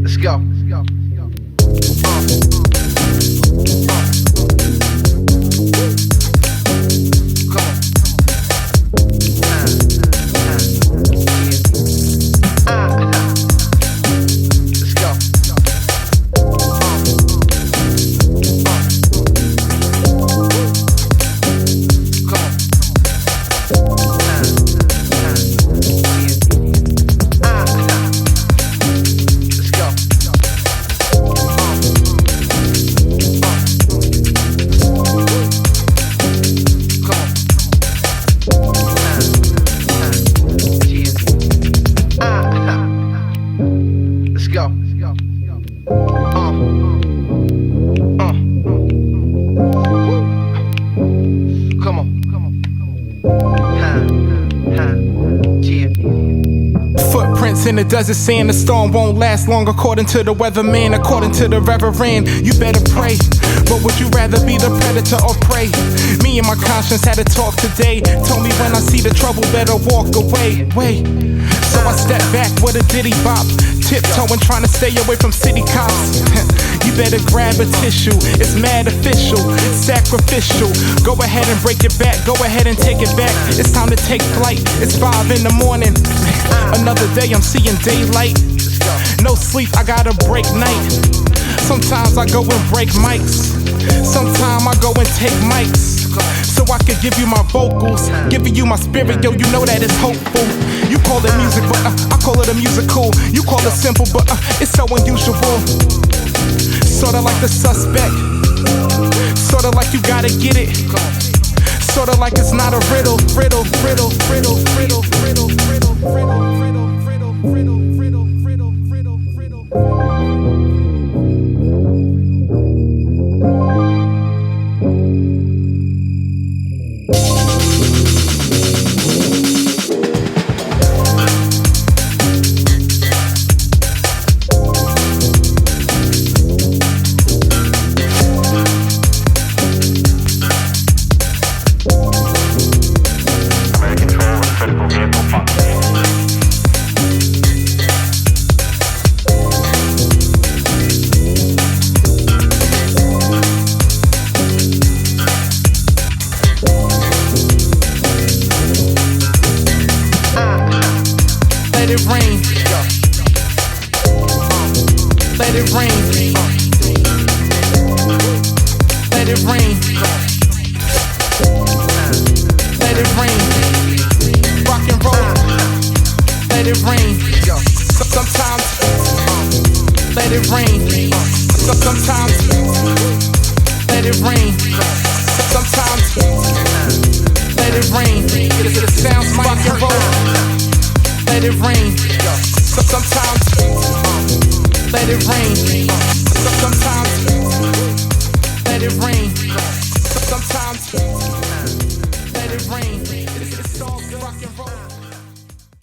Let's go. In the desert sand, the storm won't last long according to the weatherman, according to the reverend. You better pray, but would you rather be the predator or prey? Me and my conscience had a talk today. Told me when I see the trouble, better walk away. Wait, so I step back with a diddy bop, tiptoeing, trying to stay away from city cops. You better grab a tissue, it's mad official, sacrificial. Go ahead and break it back, go ahead and take it back. It's time to take flight, it's 5 in the morning. Another day, I'm seeing daylight. No sleep, I gotta break night. Sometimes I go and break mics. Sometimes I go and take mics. So I could give you my vocals, giving you my spirit, yo, you know that it's hopeful. You call it music, but I call it a musical. You call it simple, but it's so unusual. Sorta like The Suspect, sorta like you gotta get it, sorta like it's not a riddle, riddle, riddle, riddle, riddle, riddle, riddle, riddle, riddle, riddle, riddle, riddle, riddle, riddle, riddle. Let it rain. Let it rain. Let it rain. Let it rain. Rock and roll. Let it rain. Sometimes. Let it rain. Sometimes. Let it rain. Sometimes. Let it rain. It sounds rock and roll. Let it rain. Sometimes. Let it rain. Sometimes.